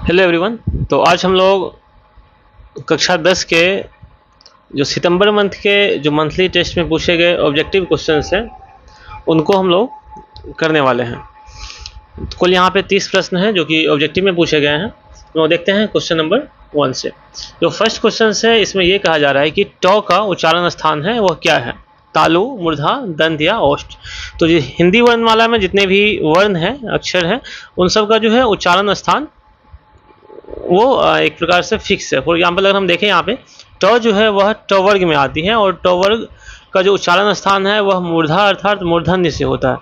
Hello everyone. तो आज हम लोग कक्षा 10 के जो सितंबर मंथ के जो मंथली टेस्ट में पूछे गए ऑब्जेक्टिव क्वेश्चंस हैं उनको हम लोग करने वाले हैं। तो कुल यहाँ पे 30 प्रश्न हैं जो कि ऑब्जेक्टिव में पूछे गए हैं। तो देखते हैं क्वेश्चन नंबर 1 से। जो फर्स्ट क्वेश्चन है इसमें ये कहा जा रहा है कि टॉ का उच्चारण स्थान है वह क्या है? तालु, मूर्धा, दंत या ओष्ठ। तो ये हिंदी वर्णमाला में जितने भी वर्ण हैं, अक्षर हैं, उन सब का जो है उच्चारण स्थान वो एक प्रकार से फिक्स है। फॉर एग्जाम्पल अगर हम देखें यहाँ पे ट जो है वह ट वर्ग में आती है और ट वर्ग का जो उच्चारण स्थान है वह मूर्धा अर्थात मूर्धन्य से होता है।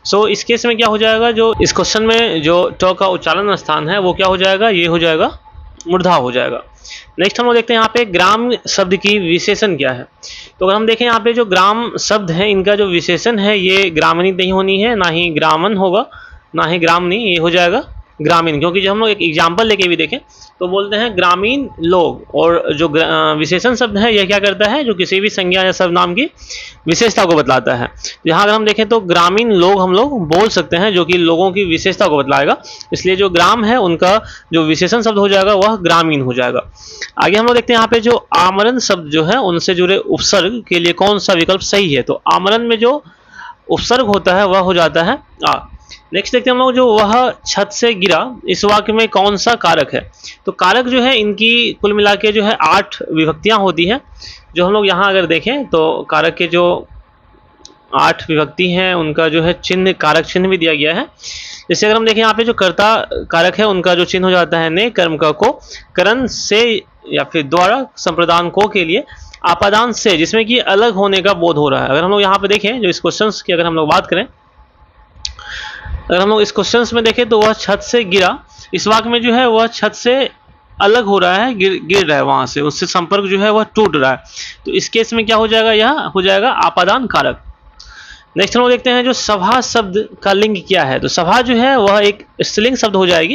सो इस केस में क्या हो जाएगा, जो इस क्वेश्चन में जो ट का उच्चारण स्थान है वो क्या हो जाएगा, ये हो जाएगा मूर्धा हो जाएगा। नेक्स्ट हम लोग देखते हैं यहाँ पे ग्राम शब्द की विशेषण क्या है। तो अगर हम देखें यहाँ पे जो ग्राम शब्द है इनका जो विशेषण है ये ग्रामणी नहीं होनी है, ना ही ग्रामन होगा, ना ही ग्रामणी, ये हो जाएगा ग्रामीण। क्योंकि जब हम लोग एक एग्जाम्पल लेके भी देखें तो बोलते हैं ग्रामीण लोग, और जो विशेषण शब्द है यह क्या करता है, जो किसी भी संज्ञा या सर्वनाम की विशेषता को बतलाता है। यहाँ अगर हम देखें तो ग्रामीण लोग हम लोग बोल सकते हैं जो कि लोगों की विशेषता को बतलाएगा, इसलिए जो ग्राम है उनका जो विशेषण शब्द हो जाएगा वह ग्रामीण हो जाएगा। आगे हम लोग देखते हैं यहाँ पे जो आमरण शब्द जो है उनसे जुड़े उपसर्ग के लिए कौन सा विकल्प सही है। तो आमरण में जो उपसर्ग होता है वह हो जाता है आ। नेक्स्ट देखते हैं हम लोग जो वह छत से गिरा, इस वाक्य में कौन सा कारक है। तो कारक जो है इनकी कुल मिला के जो है 8 विभक्तियां होती हैं। जो हम लोग यहाँ अगर देखें तो कारक के जो 8 विभक्ति हैं उनका जो है चिन्ह, कारक चिन्ह भी दिया गया है। जैसे अगर हम देखें यहाँ पे जो कर्ता कारक है उनका जो चिन्ह हो जाता है ने, कर्म का को, करण से या फिर द्वारा, संप्रदान को के लिए, आपादान से जिसमें कि अलग होने का बोध हो रहा है। अगर हम लोग यहाँ पे देखें जो इस क्वेश्चन की अगर हम लोग बात करें, अगर हम लोग इस क्वेश्चन में देखें तो वह छत से गिरा, इस वाक्य में जो है वह छत से अलग हो रहा है, गिर रहा है, वहां से उससे संपर्क जो है वह टूट रहा है। तो इस केस में क्या हो जाएगा, यह हो जाएगा आपादान कारक। नेक्स्ट हम लोग देखते हैं जो सभा शब्द का लिंग क्या है। तो सभा जो है वह एक स्त्रीलिंग शब्द हो जाएगी,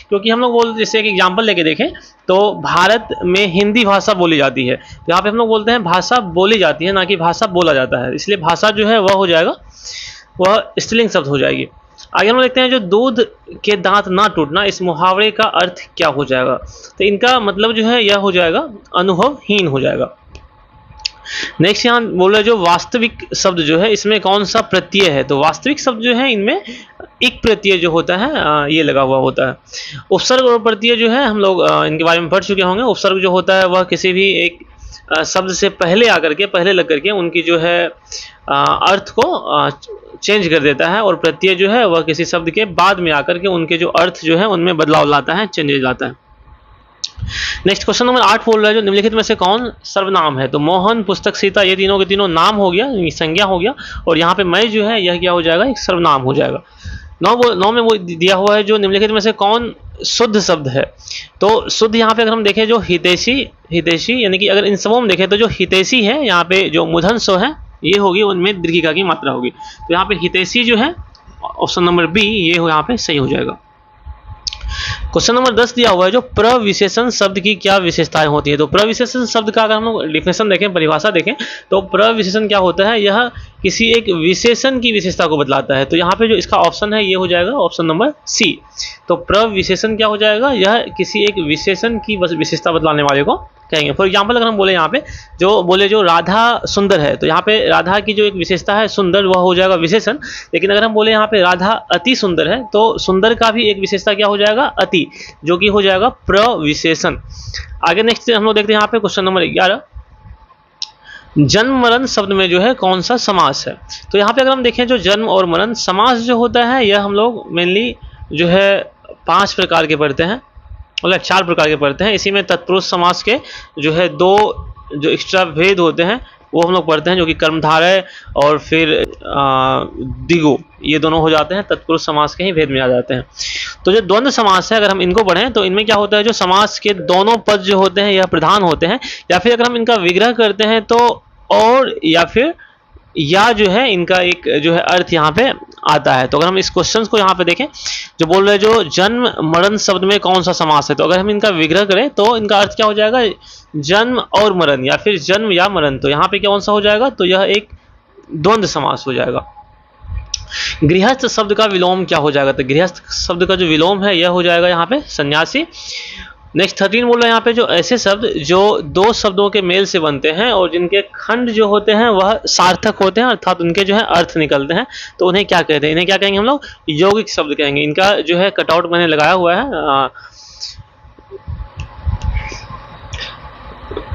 क्योंकि हम लोग बोल जैसे एक एग्जाम्पल लेके देखें तो भारत में हिंदी भाषा बोली जाती है, तो यहाँ पे हम लोग बोलते हैं भाषा बोली जाती है, ना कि भाषा बोला जाता है, इसलिए भाषा जो है वह हो जाएगा, वह स्त्रीलिंग शब्द हो जाएगी। आगे हम लोग देखते हैं जो दूध के दांत ना टूटना, इस मुहावरे का अर्थ क्या हो जाएगा। तो इनका मतलब जो है यह हो जाएगा अनुभवहीन हो जाएगा। नेक्स्ट यहाँ बोल रहे जो वास्तविक शब्द जो है इसमें कौन सा प्रत्यय है। तो वास्तविक शब्द जो है इनमें एक प्रत्यय जो होता है ये लगा हुआ होता है। उपसर्ग और प्रत्यय जो है हम लोग इनके बारे में पढ़ चुके होंगे। उपसर्ग जो होता है वह किसी भी एक शब्द से पहले आकर के, पहले लग करके उनकी जो है अर्थ को चेंज कर देता है, और प्रत्यय जो है वह किसी शब्द के बाद में आकर के उनके जो अर्थ जो है उनमें बदलाव लाता है, चेंजेस लाता है। नेक्स्ट क्वेश्चन नंबर 8 बोल रहा है जो निम्नलिखित में से कौन सर्वनाम है। तो मोहन, पुस्तक, सीता, ये तीनों के तीनों नाम हो गया, संज्ञा हो गया, और यहाँ पे मैं जो है यह क्या हो जाएगा, एक सर्वनाम हो जाएगा। 9 में वो दिया हुआ है जो निम्नलिखित में से कौन शुद्ध शब्द है। तो शुद्ध यहाँ पे अगर हम देखें जो हितैषी यानी कि अगर इन सबों में देखें तो जो हितैषी है यहाँ पे जो मूर्धन्य है ये होगी, उनमें दीर्घिका की मात्रा होगी। तो यहाँ पे हितैषी जो है ऑप्शन नंबर बी ये यहाँ पे सही हो जाएगा। क्वेश्चन नंबर 10 दिया हुआ है जो प्रविशेषण शब्द की क्या विशेषताएं होती है। तो प्रविशेषण शब्द का अगर हम लोग डिफिनेशन देखें, परिभाषा देखें, तो प्रविशेषण क्या होता है, यह किसी एक विशेषण की विशेषता को बतलाता है। तो यहाँ पे जो इसका ऑप्शन है ये हो जाएगा ऑप्शन नंबर सी। तो प्रविशेषण क्या हो जाएगा, यह किसी एक विशेषण की विशेषता बतलाने वाले को कहेंगे। फॉर एग्जाम्पल अगर हम बोले यहाँ पे जो राधा सुंदर है, तो यहाँ पे राधा की जो एक विशेषता है सुंदर, वह हो जाएगा विशेषण। लेकिन अगर हम बोले यहाँ पे राधा अति सुंदर है, तो सुंदर का भी एक विशेषता क्या हो जाएगा, अति, जो कि हो जाएगा प्रविशेषण। आगे नेक्स्ट हम लोग देखते हैं यहाँ पे क्वेश्चन नंबर 11, जन्म मरण शब्द में जो है कौन सा समास है। तो यहाँ पे अगर हम देखें जो जन्म और मरण समास जो होता है यह हम लोग मेनली जो है 5 प्रकार के पढ़ते हैं, मतलब 4 प्रकार के पढ़ते हैं। इसी में तत्पुरुष समास के जो है 2 जो एक्स्ट्रा भेद होते हैं वो हम लोग पढ़ते हैं, जो कि कर्मधारय और फिर दिगो, ये दोनों हो जाते हैं तत्पुरुष समास के ही भेद में आ जाते हैं। तो जो द्वंद्व समास है अगर हम इनको पढ़ें तो इनमें क्या होता है, जो समास के दोनों पद जो होते हैं यह प्रधान होते हैं, या फिर अगर हम इनका विग्रह करते हैं तो और या फिर या जो है इनका एक जो है अर्थ यहाँ पे आता है। तो अगर हम इस क्वेश्चन को यहाँ पे देखें जो बोल रहे हैं जो जन्म मरण शब्द में कौन सा समास है, तो अगर हम इनका विग्रह करें तो इनका अर्थ क्या हो जाएगा, जन्म और मरण, या फिर जन्म या मरण। तो यहाँ पे कौन सा हो जाएगा, तो यह एक द्वंद्व समास हो जाएगा। गृहस्थ शब्द का विलोम क्या हो जाएगा? तो गृहस्थ शब्द का जो विलोम है यह हो जाएगा यहाँ पे सन्यासी। नेक्स्ट 13 बोल रहा है यहाँ पे जो ऐसे शब्द जो दो शब्दों के मेल से बनते हैं और जिनके खंड जो होते हैं वह सार्थक होते हैं, अर्थात उनके जो है अर्थ निकलते हैं, तो उन्हें क्या कहते हैं? इन्हें क्या कहेंगे हम लोग? यौगिक शब्द कहेंगे। इनका जो है कटआउट मैंने लगाया हुआ है।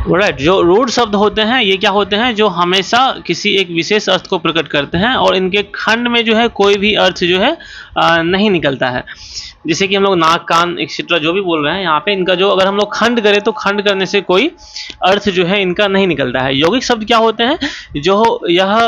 राइट, जो रूढ़ शब्द होते हैं ये क्या होते हैं? जो हमेशा किसी एक विशेष अर्थ को प्रकट करते हैं और इनके खंड में जो है कोई भी अर्थ जो है नहीं निकलता है। जैसे कि हम लोग नाक, कान एक्सेट्रा जो भी बोल रहे हैं यहाँ पे, इनका जो अगर हम लोग खंड करें तो खंड करने से कोई अर्थ जो है इनका नहीं निकलता है। यौगिक शब्द क्या होते हैं? जो यह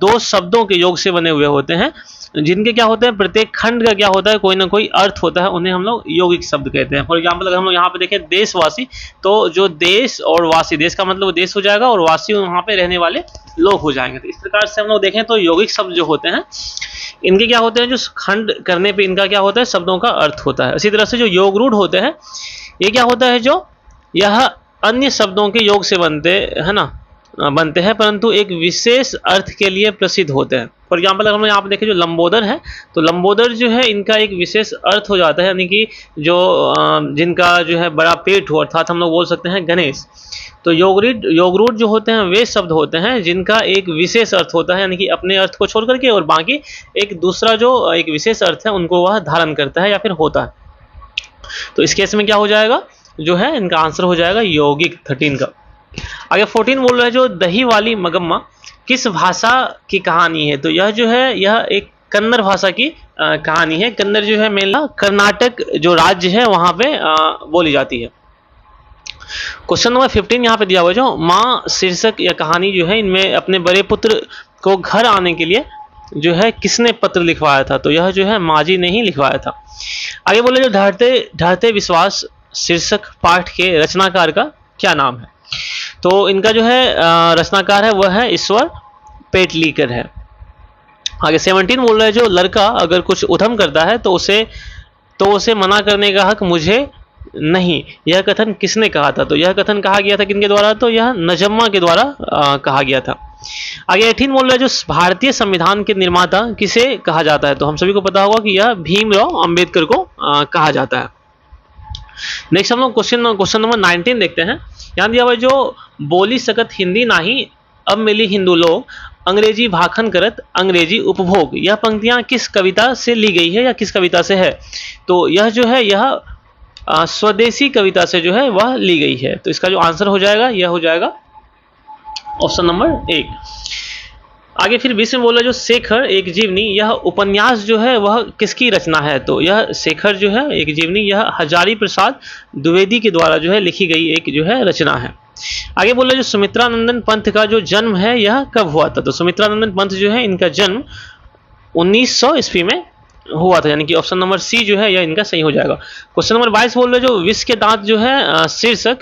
दो शब्दों के योग से बने हुए होते हैं, जिनके क्या होते हैं प्रत्येक खंड का क्या होता है कोई ना कोई अर्थ होता है, उन्हें हम लोग यौगिक शब्द कहते हैं। फॉर एग्जाम्पल अगर हम लोग यहाँ पे देखें देशवासी, तो जो देश और वासी, देश का मतलब देश हो जाएगा और वासी वहाँ पे रहने वाले लोग हो जाएंगे। तो इस प्रकार से हम लोग देखें तो यौगिक शब्द जो होते हैं इनके क्या होते हैं? जो खंड करने पे इनका क्या होता है? शब्दों का अर्थ होता है। इसी तरह से जो योग रूढ़ होते हैं ये क्या होता है? जो यह अन्य शब्दों के योग से बनते हैं परंतु एक विशेष अर्थ के लिए प्रसिद्ध होते हैं। फॉर एग्जाम्पल अगर हम यहाँ पे देखें जो लंबोदर है, तो लंबोदर जो है इनका एक विशेष अर्थ हो जाता है, यानी कि जो जिनका जो है बड़ा पेट हो, अर्थात हम लोग बोल सकते हैं गणेश। तो योगरूढ़ जो होते हैं वे शब्द होते हैं जिनका एक विशेष अर्थ होता है, यानी कि अपने अर्थ को छोड़ करके और बाकी एक दूसरा जो एक विशेष अर्थ है उनको वह धारण करता है या फिर होता है। तो इस केस में क्या हो जाएगा? जो है इनका आंसर हो जाएगा यौगिक 13 का। आगे 14 बोल रहा है जो दही वाली मगम्मा किस भाषा की कहानी है? तो यह जो है यह एक कन्नड़ भाषा की कहानी है। कन्नड़ जो है मेनली कर्नाटक जो राज्य है वहाँ पे बोली जाती है। क्वेश्चन नंबर 15 यहाँ पे दिया हुआ है जो माँ शीर्षक या कहानी जो है इनमें अपने बड़े पुत्र को घर आने के लिए जो है किसने पत्र लिखवाया था? तो यह जो है माँ जी ने ही लिखवाया था। आगे बोले जो ढहते विश्वास शीर्षक पाठ के रचनाकार का क्या नाम है? तो इनका जो है रचनाकार है वह है ईश्वर पेटलीकर है। आगे 17 बोल रहा है जो लड़का अगर कुछ उधम करता है तो उसे मना करने का हक मुझे नहीं, यह कथन किसने कहा था? तो यह कथन कहा गया था किनके द्वारा? तो यह नजम्मा के द्वारा कहा गया था। आगे 18 बोल रहा है जो भारतीय संविधान के निर्माता किसे कहा जाता है? तो हम सभी को पता होगा कि यह भीमराव अंबेडकर को कहा जाता है। नेक्स्ट हम लोग क्वेश्चन नंबर 19 देखते हैं। यहाँ दिया हुआ जो बोली सकत हिंदी नाही अब मिली हिंदू लोग अंग्रेजी भाखन करत अंग्रेजी उपभोग, यह पंक्तियां किस कविता से ली गई है या किस कविता से है? तो यह जो है यह स्वदेशी कविता से जो है वह ली गई है। तो इसका जो आंसर हो जाएगा यह हो जाएगा ऑप्शन नंबर 1। आगे फिर 20 में बोला जो शेखर एक जीवनी, यह उपन्यास जो है वह किसकी रचना है? तो यह शेखर जो है एक जीवनी यह हजारी प्रसाद द्विवेदी के द्वारा जो है लिखी गई एक जो है रचना है। आगे बोला जो सुमित्रानंदन पंथ का जो जन्म है यह कब हुआ था? तो सुमित्रानंदन पंथ जो है इनका जन्म 1900 ईस्वी में हुआ था, यानी कि ऑप्शन नंबर सी जो है यह इनका सही हो जाएगा। क्वेश्चन नंबर 22 बोल रहे जो विष के दांत जो है शीर्षक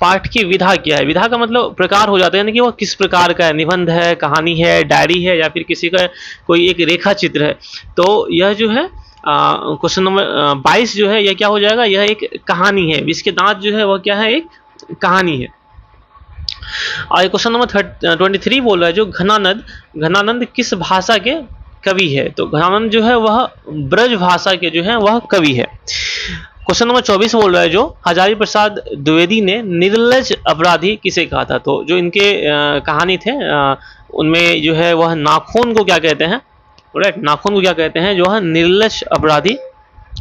पाठ की विधा क्या है? विधा का मतलब प्रकार हो जाता है, यानी कि वह किस प्रकार का है, निबंध है, कहानी है, डायरी है या फिर किसी का कोई एक रेखा चित्र है। तो यह जो है क्वेश्चन नंबर 22 जो है यह क्या हो जाएगा? यह एक कहानी है। विष के दांत जो है वह क्या है? एक कहानी है। और क्वेश्चन नंबर 23 बोल रहा है जो घनानंद किस भाषा के कवि है? तो घनानंद जो है वह ब्रज भाषा के जो है वह कवि है। क्वेश्चन नंबर 24 बोल रहा है जो हजारी प्रसाद द्विवेदी ने निर्लज अपराधी किसे कहा था? तो जो इनके कहानी थे उनमें जो है वह नाखून को क्या कहते हैं? राइट, नाखून को क्या कहते हैं? जो है निर्लज अपराधी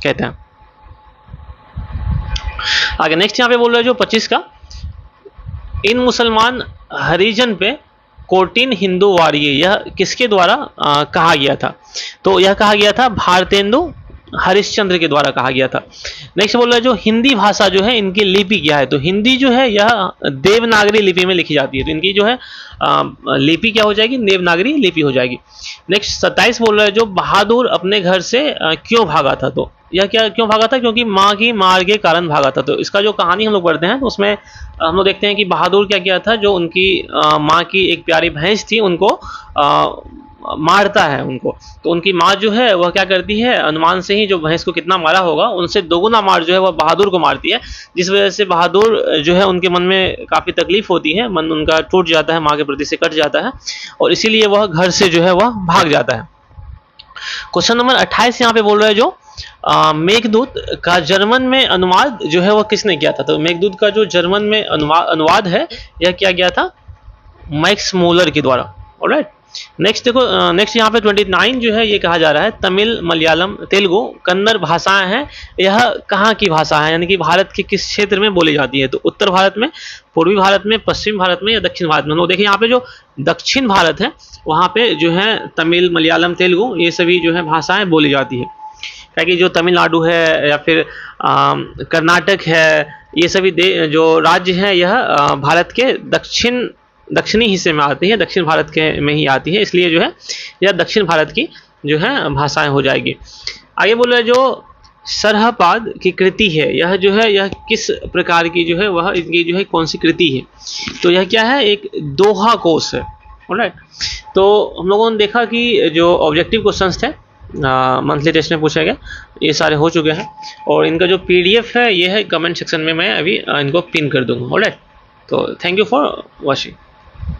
कहते हैं। आगे नेक्स्ट यहाँ पे बोल रहा है जो 25 का इन मुसलमान हरिजन पे कोटिन हिंदू वारिये, यह किसके द्वारा कहा गया था? तो यह कहा गया था भारतेंदु हरिश्चंद्र के द्वारा कहा गया था। नेक्स्ट बोल रहा है जो हिंदी भाषा जो है इनकी लिपि क्या है? तो हिंदी जो है यह देवनागरी लिपि में लिखी जाती है, तो इनकी जो है लिपि क्या हो जाएगी? देवनागरी लिपि हो जाएगी। नेक्स्ट 27 बोल रहा है जो बहादुर अपने घर से क्यों भागा था? तो यह क्या क्यों भागा था? क्योंकि माँ की मार के कारण भागा था। तो इसका जो कहानी हम लोग पढ़ते हैं तो उसमें हम लोग देखते हैं कि बहादुर क्या किया था, जो उनकी माँ की एक प्यारी भैंस थी उनको मारता है उनको। तो उनकी माँ जो है वह क्या करती है, अनुमान से ही जो भैंस को कितना मारा होगा उनसे दोगुना मार जो है वह बहादुर को मारती है, जिस वजह से बहादुर जो है उनके मन में काफ़ी तकलीफ होती है, मन उनका टूट जाता है, माँ के प्रति से कट जाता है और इसीलिए वह घर से जो है वह भाग जाता है। क्वेश्चन नंबर 28 यहाँ पे बोल रहा है जो मेघदूत का जर्मन में अनुवाद जो है वह किसने किया था। तो मेघदूत का जो जर्मन में अनुवाद है यह किया गया था मैक्स मूलर के द्वारा। ऑलराइट, नेक्स्ट देखो, नेक्स्ट यहाँ पे 29 जो है ये कहा जा रहा है तमिल, मलयालम, तेलुगु, कन्नड़ भाषाएं हैं, यह कहाँ की भाषा है, यानी कि भारत के किस क्षेत्र में बोली जाती है। तो उत्तर भारत में, पूर्वी भारत में, पश्चिम भारत में या दक्षिण भारत में। तो देखिए यहाँ पे जो दक्षिण भारत है वहाँ पे जो है तमिल, मलयालम, तेलुगु ये सभी जो है भाषाएं बोली जाती है। क्योंकि जो तमिलनाडु है या फिर कर्नाटक है, ये सभी जो राज्य हैं यह भारत के दक्षिणी हिस्से में आती है, दक्षिण भारत के में ही आती है, इसलिए जो है यह दक्षिण भारत की जो है भाषाएं हो जाएगी। आगे बोल रहे जो सरहपाद की कृति है, यह जो है यह किस प्रकार की जो है वह इनकी जो है कौन सी कृति है। तो यह क्या है, एक दोहा कोश है। ऑलराइट, तो हम लोगों ने देखा कि जो ऑब्जेक्टिव क्वेश्चंस थे मंथली टेस्ट में पूछे गए ये सारे हो चुके हैं, और इनका जो PDF है ये है कमेंट सेक्शन में मैं अभी इनको पिन कर दूंगा। ऑलराइट, तो थैंक यू फॉर वॉचिंग।